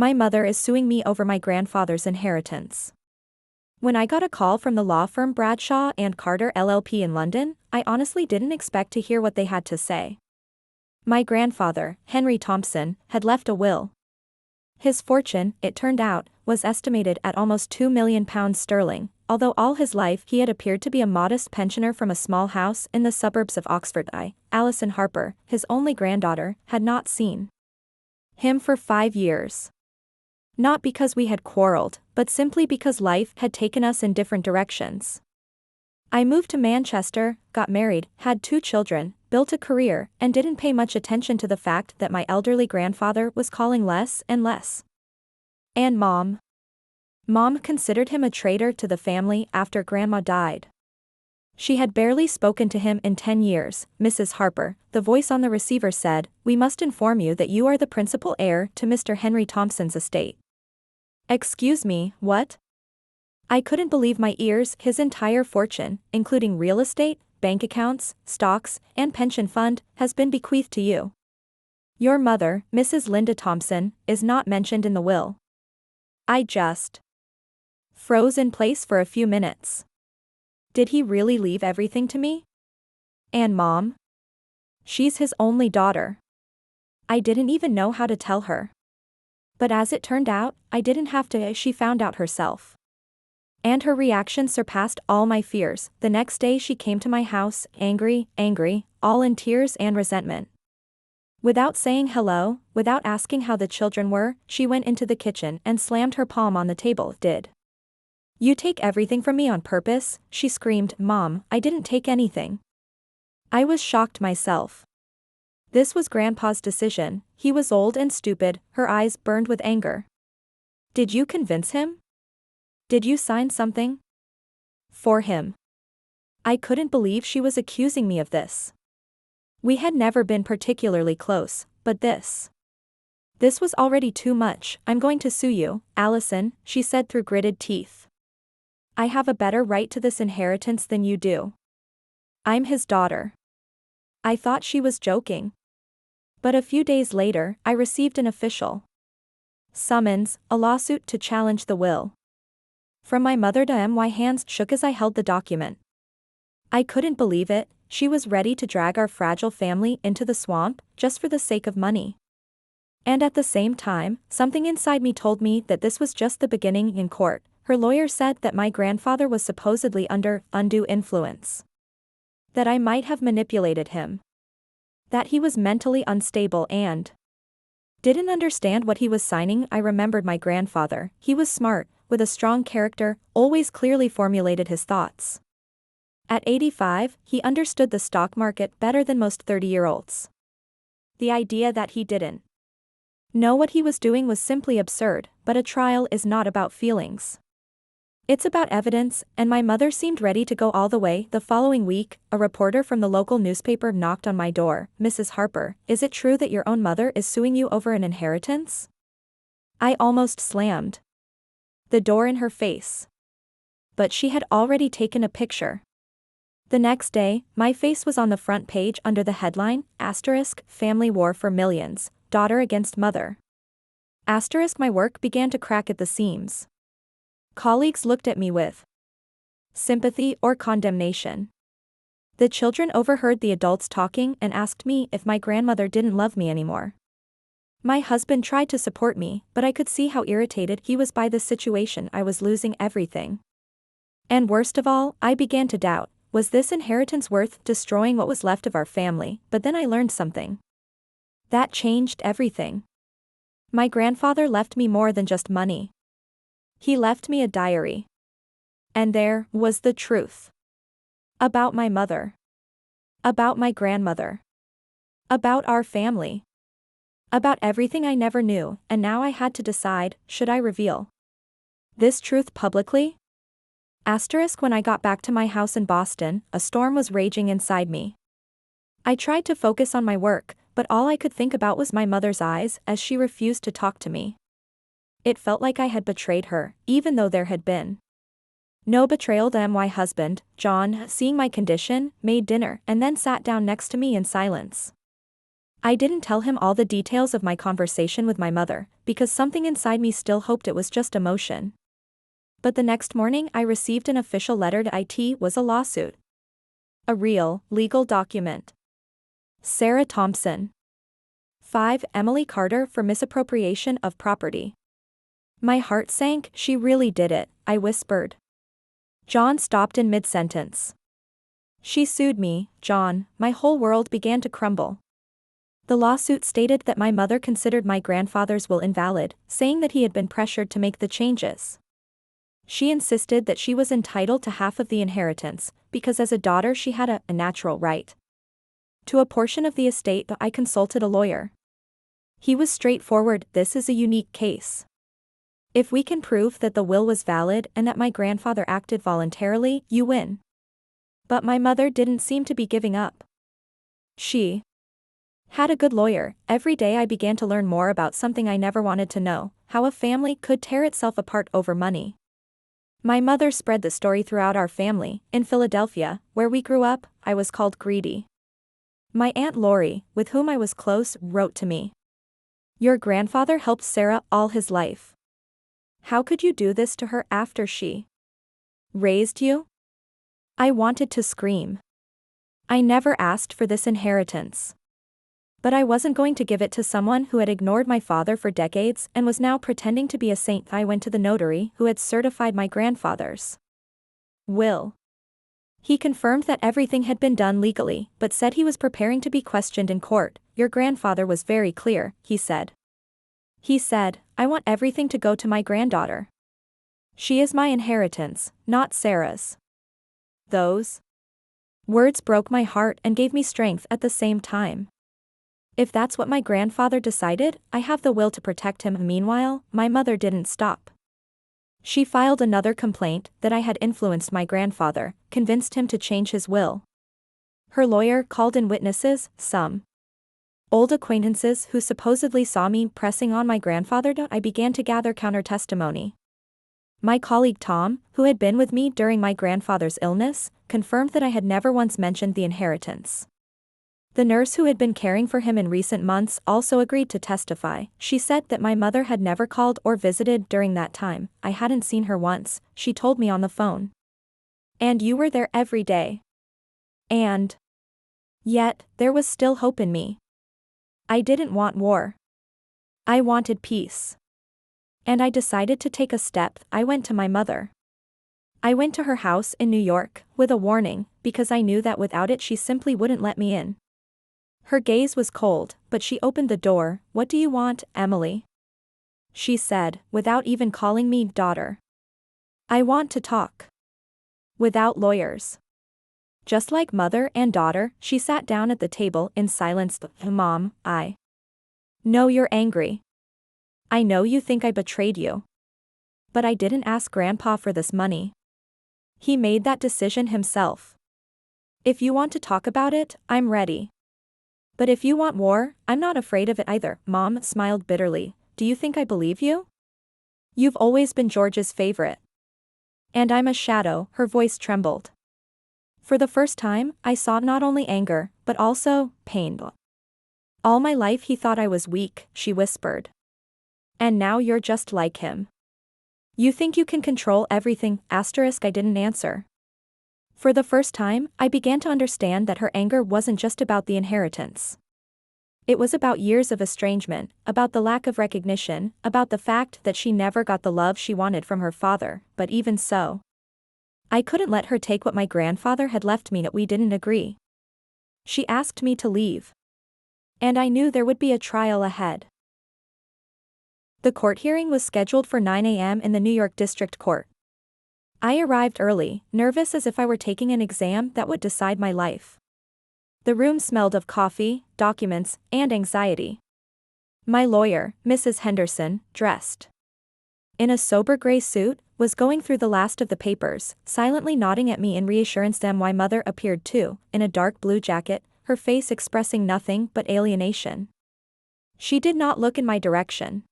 My mother is suing me over my grandfather's inheritance. When I got a call from the law firm Bradshaw Carter LLP in London, I honestly didn't expect to hear what they had to say. My grandfather, Henry Thompson, had left a will. His fortune, it turned out, was estimated at almost £2 million sterling, although all his life he had appeared to be a modest pensioner from a small house in the suburbs of Oxford. Alison Harper, his only granddaughter, had not seen him for 5 years. Not because we had quarreled, but simply because life had taken us in different directions. I moved to Manchester, got married, had 2 children, built a career, and didn't pay much attention to the fact that my elderly grandfather was calling less and less. And Mom considered him a traitor to the family after Grandma died. She had barely spoken to him in 10 years. Mrs. Harper, the voice on the receiver said, "We must inform you that you are the principal heir to Mr. Henry Thompson's estate." Excuse me, what? I couldn't believe my ears. His entire fortune, including real estate, bank accounts, stocks, and pension fund, has been bequeathed to you. Your mother, Mrs. Linda Thompson, is not mentioned in the will. I just froze in place for a few minutes. Did he really leave everything to me? And Mom? She's his only daughter. I didn't even know how to tell her. But as it turned out, I didn't have to. She found out herself. And her reaction surpassed all my fears. The next day she came to my house, angry, all in tears and resentment. Without saying hello, without asking how the children were, she went into the kitchen and slammed her palm on the table. "Did you take everything from me on purpose?" she screamed. "Mom, I didn't take anything." I was shocked myself. This was Grandpa's decision. He was old and stupid. Her eyes burned with anger. "Did you convince him? Did you sign something for him?" I couldn't believe she was accusing me of this. We had never been particularly close, but this was already too much. "I'm going to sue you, Alison," she said through gritted teeth. "I have a better right to this inheritance than you do. I'm his daughter." I thought she was joking. But a few days later, I received an official summons, a lawsuit to challenge the will. From my mother. My hands shook as I held the document. I couldn't believe it. She was ready to drag our fragile family into the swamp, just for the sake of money. And at the same time, something inside me told me that this was just the beginning. In court, her lawyer said that my grandfather was supposedly under undue influence. That I might have manipulated him. That he was mentally unstable and didn't understand what he was signing. I remembered my grandfather. He was smart, with a strong character, always clearly formulated his thoughts. At 85, he understood the stock market better than most 30-year-olds. The idea that he didn't know what he was doing was simply absurd, but a trial is not about feelings. It's about evidence, and my mother seemed ready to go all the way. The following week, a reporter from the local newspaper knocked on my door. "Mrs. Harper, is it true that your own mother is suing you over an inheritance?" I almost slammed the door in her face. But she had already taken a picture. The next day, my face was on the front page under the headline, "Family War for Millions, Daughter Against Mother." My work began to crack at the seams. Colleagues looked at me with sympathy or condemnation. The children overheard the adults talking and asked me if my grandmother didn't love me anymore. My husband tried to support me, but I could see how irritated he was by the situation. I was losing everything. And worst of all, I began to doubt, was this inheritance worth destroying what was left of our family? But then I learned something that changed everything. My grandfather left me more than just money. He left me a diary. And there was the truth. About my mother. About my grandmother. About our family. About everything I never knew, and now I had to decide, should I reveal this truth publicly? When I got back to my house in Boston, a storm was raging inside me. I tried to focus on my work, but all I could think about was my mother's eyes as she refused to talk to me. It felt like I had betrayed her, even though there had been no betrayal. My husband, John, seeing my condition, made dinner and then sat down next to me in silence. I didn't tell him all the details of my conversation with my mother, because something inside me still hoped it was just emotion. But the next morning I received an official letter to it was a lawsuit. A real, legal document. Sarah Thompson. 5. Emily Carter for misappropriation of property. My heart sank. She really did it, I whispered. John stopped in mid-sentence. She sued me, John. My whole world began to crumble. The lawsuit stated that my mother considered my grandfather's will invalid, saying that he had been pressured to make the changes. She insisted that she was entitled to half of the inheritance, because as a daughter she had a natural right to a portion of the estate. I consulted a lawyer. He was straightforward. This is a unique case. If we can prove that the will was valid and that my grandfather acted voluntarily, you win. But my mother didn't seem to be giving up. She had a good lawyer. Every day I began to learn more about something I never wanted to know, how a family could tear itself apart over money. My mother spread the story throughout our family. In Philadelphia, where we grew up, I was called greedy. My Aunt Lori, with whom I was close, wrote to me. Your grandfather helped Sarah all his life. How could you do this to her after she raised you? I wanted to scream. I never asked for this inheritance. But I wasn't going to give it to someone who had ignored my father for decades and was now pretending to be a saint. I went to the notary who had certified my grandfather's will. He confirmed that everything had been done legally, but said he was preparing to be questioned in court. Your grandfather was very clear, he said. He said, I want everything to go to my granddaughter. She is my inheritance, not Sarah's. Those words broke my heart and gave me strength at the same time. If that's what my grandfather decided, I have the will to protect him. Meanwhile, my mother didn't stop. She filed another complaint that I had influenced my grandfather, convinced him to change his will. Her lawyer called in witnesses, some old acquaintances who supposedly saw me pressing on my grandfather. I began to gather counter-testimony. My colleague Tom, who had been with me during my grandfather's illness, confirmed that I had never once mentioned the inheritance. The nurse who had been caring for him in recent months also agreed to testify. She said that my mother had never called or visited during that time. I hadn't seen her once, she told me on the phone. And you were there every day. And yet, there was still hope in me. I didn't want war. I wanted peace. And I decided to take a step. I went to my mother. I went to her house in New York, with a warning, because I knew that without it she simply wouldn't let me in. Her gaze was cold, but she opened the door. What do you want, Emily? She said, without even calling me daughter. I want to talk. Without lawyers. Just like mother and daughter, she sat down at the table in silence. Mom, I know you're angry. I know you think I betrayed you. But I didn't ask Grandpa for this money. He made that decision himself. If you want to talk about it, I'm ready. But if you want war, I'm not afraid of it either. Mom smiled bitterly. Do you think I believe you? You've always been George's favorite. And I'm a shadow. Her voice trembled. For the first time, I saw not only anger, but also pain. All my life he thought I was weak, she whispered. And now you're just like him. You think you can control everything. I didn't answer. For the first time, I began to understand that her anger wasn't just about the inheritance. It was about years of estrangement, about the lack of recognition, about the fact that she never got the love she wanted from her father. But even so, I couldn't let her take what my grandfather had left me. We didn't agree. She asked me to leave. And I knew there would be a trial ahead. The court hearing was scheduled for 9 a.m. in the New York District Court. I arrived early, nervous as if I were taking an exam that would decide my life. The room smelled of coffee, documents, and anxiety. My lawyer, Mrs. Henderson, dressed in a sober gray suit, was going through the last of the papers, silently nodding at me in reassurance. My mother appeared too, in a dark blue jacket, her face expressing nothing but alienation. She did not look in my direction.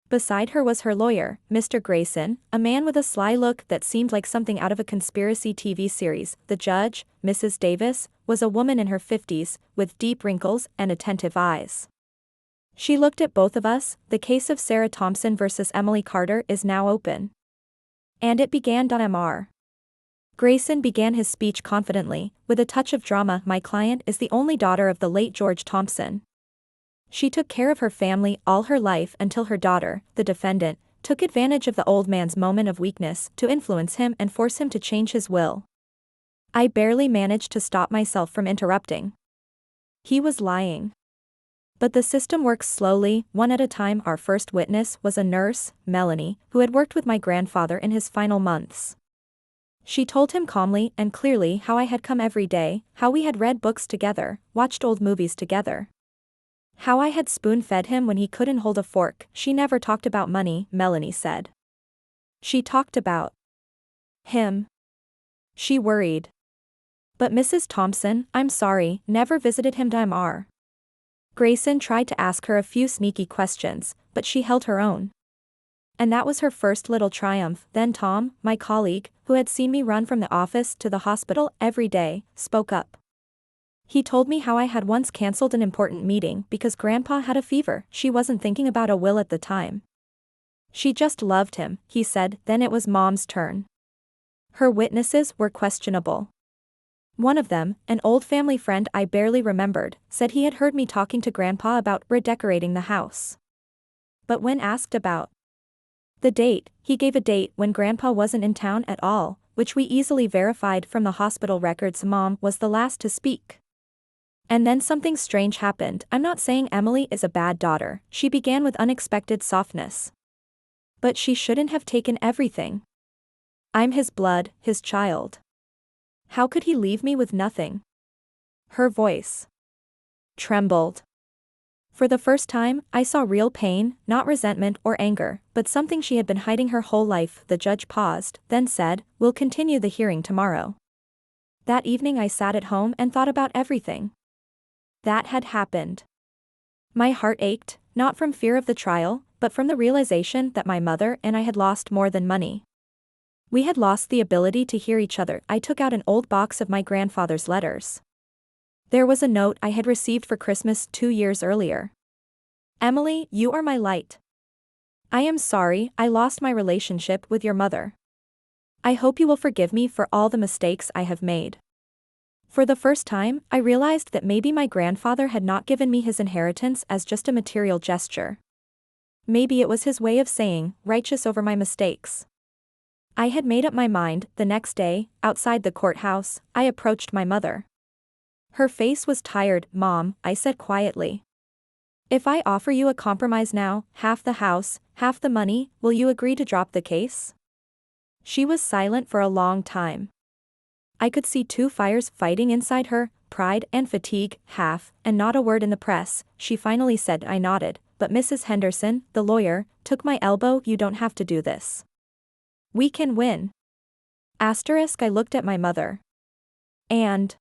Beside her was her lawyer, Mr. Grayson, a man with a sly look that seemed like something out of a conspiracy TV series. The judge, Mrs. Davis, was a woman in her 50s, with deep wrinkles and attentive eyes. She looked at both of us. The case of Sarah Thompson versus Emily Carter is now open. And it began. Mr. Grayson began his speech confidently, with a touch of drama. My client is the only daughter of the late George Thompson. She took care of her family all her life until her daughter, the defendant, took advantage of the old man's moment of weakness to influence him and force him to change his will. I barely managed to stop myself from interrupting. He was lying. But the system works slowly, one at a time. Our first witness was a nurse, Melanie, who had worked with my grandfather in his final months. She told him calmly and clearly how I had come every day, how we had read books together, watched old movies together. How I had spoon-fed him when he couldn't hold a fork. She never talked about money, Melanie said. She talked about him. She worried. But Mrs. Thompson, I'm sorry, never visited him. Mr. Grayson tried to ask her a few sneaky questions, but she held her own. And that was her first little triumph. Then Tom, my colleague, who had seen me run from the office to the hospital every day, spoke up. He told me how I had once canceled an important meeting because Grandpa had a fever. She wasn't thinking about a will at the time. She just loved him, he said. Then it was Mom's turn. Her witnesses were questionable. One of them, an old family friend I barely remembered, said he had heard me talking to Grandpa about redecorating the house. But when asked about the date, he gave a date when Grandpa wasn't in town at all, which we easily verified from the hospital records. Mom was the last to speak. And then something strange happened. I'm not saying Emily is a bad daughter, she began with unexpected softness. But she shouldn't have taken everything. I'm his blood, his child. How could he leave me with nothing? Her voice trembled. For the first time, I saw real pain, not resentment or anger, but something she had been hiding her whole life. The judge paused, then said, "We'll continue the hearing tomorrow." That evening I sat at home and thought about everything that had happened. My heart ached, not from fear of the trial, but from the realization that my mother and I had lost more than money. We had lost the ability to hear each other. I took out an old box of my grandfather's letters. There was a note I had received for Christmas 2 years earlier. Emily, you are my light. I am sorry I lost my relationship with your mother. I hope you will forgive me for all the mistakes I have made. For the first time, I realized that maybe my grandfather had not given me his inheritance as just a material gesture. Maybe it was his way of saying, righteous over my mistakes. I had made up my mind. The next day, outside the courthouse, I approached my mother. Her face was tired. Mom, I said quietly. If I offer you a compromise now, half the house, half the money, will you agree to drop the case? She was silent for a long time. I could see two fires fighting inside her, pride and fatigue, half, and not a word in the press. She finally said. I nodded, but Mrs. Henderson, the lawyer, took my elbow. You don't have to do this. We can win. I looked at my mother. And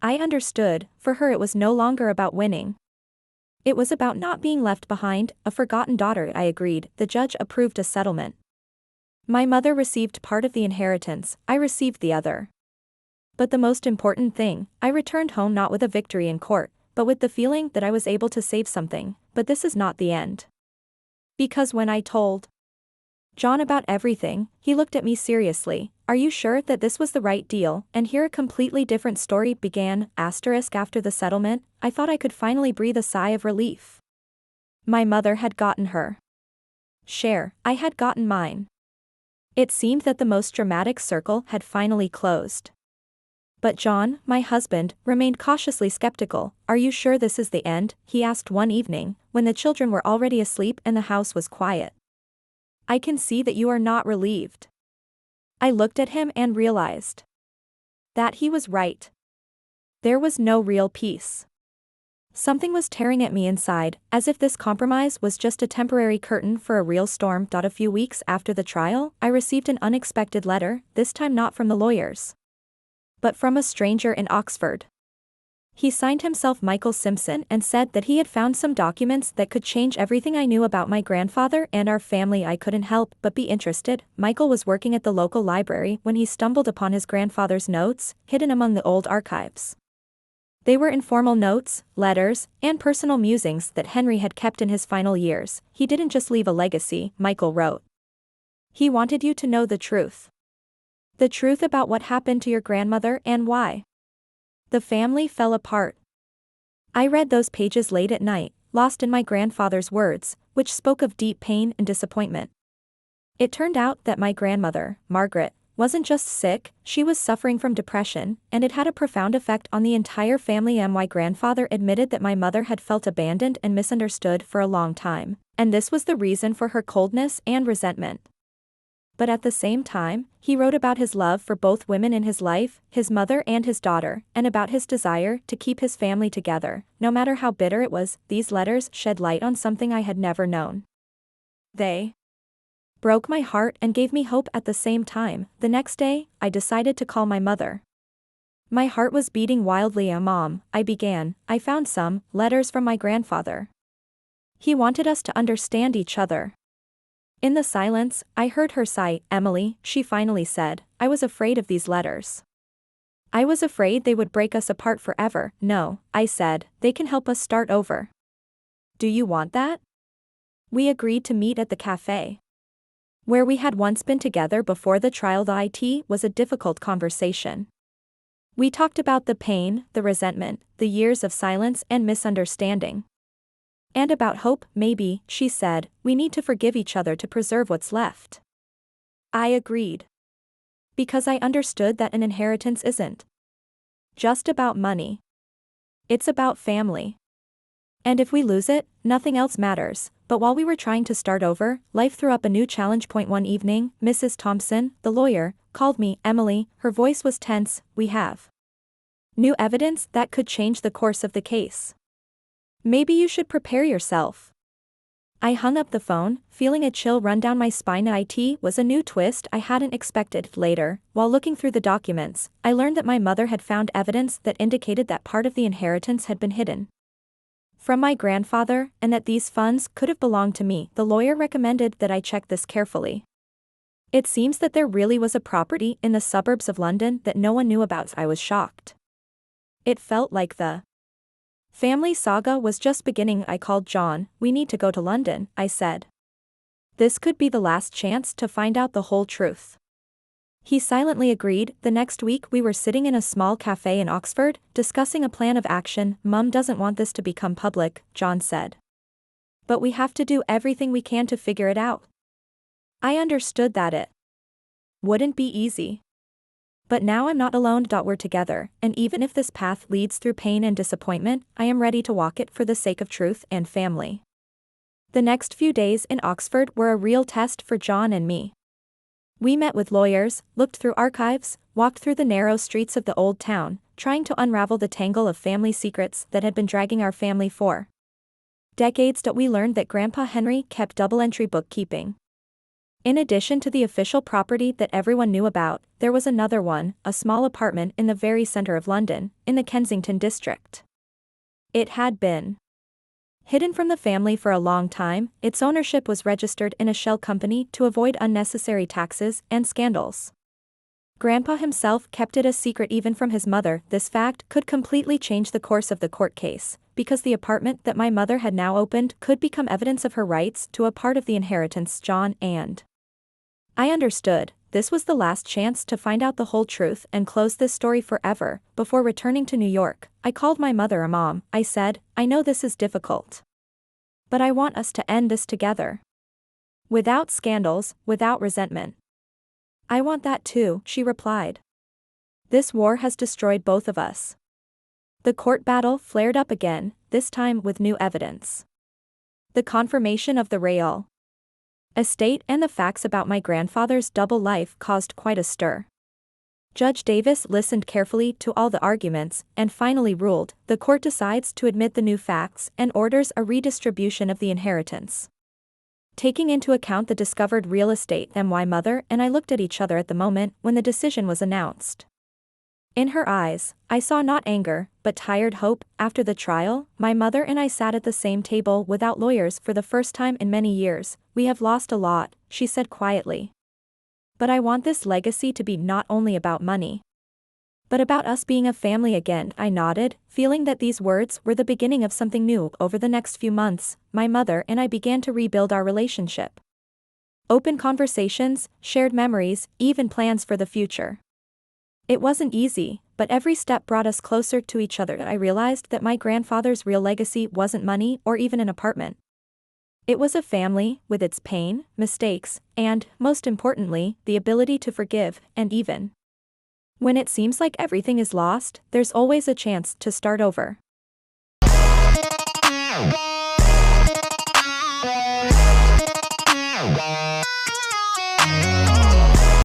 I understood, for her it was no longer about winning. It was about not being left behind, a forgotten daughter. I agreed. The judge approved a settlement. My mother received part of the inheritance, I received the other. But the most important thing, I returned home not with a victory in court, but with the feeling that I was able to save something. But this is not the end. Because when I told John about everything, he looked at me seriously. Are you sure that this was the right deal? And here a completely different story began. After the settlement, I thought I could finally breathe a sigh of relief. My mother had gotten her share, I had gotten mine. It seemed that the most dramatic circle had finally closed. But John, my husband, remained cautiously skeptical. Are you sure this is the end? He asked one evening, when the children were already asleep and the house was quiet. I can see that you are not relieved. I looked at him and realized that he was right. There was no real peace. Something was tearing at me inside, as if this compromise was just a temporary curtain for a real storm. A few weeks after the trial, I received an unexpected letter, this time not from the lawyers, but from a stranger in Oxford. He signed himself Michael Simpson and said that he had found some documents that could change everything I knew about my grandfather and our family. I couldn't help but be interested. Michael was working at the local library when he stumbled upon his grandfather's notes, hidden among the old archives. They were informal notes, letters, and personal musings that Henry had kept in his final years. He didn't just leave a legacy, Michael wrote. He wanted you to know the truth. The truth about what happened to your grandmother and why the family fell apart. I read those pages late at night, lost in my grandfather's words, which spoke of deep pain and disappointment. It turned out that my grandmother, Margaret, wasn't just sick, she was suffering from depression, and it had a profound effect on the entire family. My grandfather admitted that my mother had felt abandoned and misunderstood for a long time, and this was the reason for her coldness and resentment. But at the same time, he wrote about his love for both women in his life, his mother and his daughter, and about his desire to keep his family together. No matter how bitter it was, these letters shed light on something I had never known. They broke my heart and gave me hope at the same time. The next day, I decided to call my mother. My heart was beating wildly. Mom, I began, I found some letters from my grandfather. He wanted us to understand each other. In the silence, I heard her sigh. Emily, she finally said, I was afraid of these letters. I was afraid they would break us apart forever. No, I said, they can help us start over. Do you want that? We agreed to meet at the cafe where we had once been together before the trial. The IT was a difficult conversation. We talked about the pain, the resentment, the years of silence and misunderstanding. And about hope. Maybe, she said, we need to forgive each other to preserve what's left. I agreed. Because I understood that an inheritance isn't just about money. It's about family. And if we lose it, nothing else matters. But while we were trying to start over, life threw up a new challenge. One evening, Mrs. Thompson, the lawyer, called me. Emily, her voice was tense, we have new evidence that could change the course of the case. Maybe you should prepare yourself. I hung up the phone, feeling a chill run down my spine. It was a new twist I hadn't expected. Later, while looking through the documents, I learned that my mother had found evidence that indicated that part of the inheritance had been hidden from my grandfather, and that these funds could have belonged to me. The lawyer recommended that I check this carefully. It seems that there really was a property in the suburbs of London that no one knew about. I was shocked. It felt like the family saga was just beginning. I called John. We need to go to London, I said. This could be the last chance to find out the whole truth. He silently agreed. The next week we were sitting in a small cafe in Oxford, discussing a plan of action. Mum doesn't want this to become public, John said. But we have to do everything we can to figure it out. I understood that it wouldn't be easy. But now I'm not alone. We're together, and even if this path leads through pain and disappointment, I am ready to walk it for the sake of truth and family. The next few days in Oxford were a real test for John and me. We met with lawyers, looked through archives, walked through the narrow streets of the old town, trying to unravel the tangle of family secrets that had been dragging our family for decades. We learned that Grandpa Henry kept double-entry bookkeeping. In addition to the official property that everyone knew about, there was another one, a small apartment in the very center of London, in the Kensington district. It had been hidden from the family for a long time. Its ownership was registered in a shell company to avoid unnecessary taxes and scandals. Grandpa himself kept it a secret even from his mother. This fact could completely change the course of the court case, because the apartment that my mother had now opened could become evidence of her rights to a part of the inheritance. John and I understood. This was the last chance to find out the whole truth and close this story forever. Before returning to New York, I called my mother. Mom, I said, I know this is difficult, but I want us to end this together. Without scandals, without resentment. I want that too, she replied. This war has destroyed both of us. The court battle flared up again, this time with new evidence. The confirmation of the real estate and the facts about my grandfather's double life caused quite a stir. Judge Davis listened carefully to all the arguments and finally ruled. The court decides to admit the new facts and orders a redistribution of the inheritance. Taking into account the discovered real estate, my mother and I looked at each other at the moment when the decision was announced. In her eyes, I saw not anger, but tired hope. After the trial, my mother and I sat at the same table without lawyers for the first time in many years. We have lost a lot, she said quietly. But I want this legacy to be not only about money, but about us being a family again. I nodded, feeling that these words were the beginning of something new. Over the next few months, my mother and I began to rebuild our relationship. Open conversations, shared memories, even plans for the future. It wasn't easy, but every step brought us closer to each other. I realized that my grandfather's real legacy wasn't money or even an apartment. It was a family, with its pain, mistakes, and, most importantly, the ability to forgive, and even when it seems like everything is lost, there's always a chance to start over.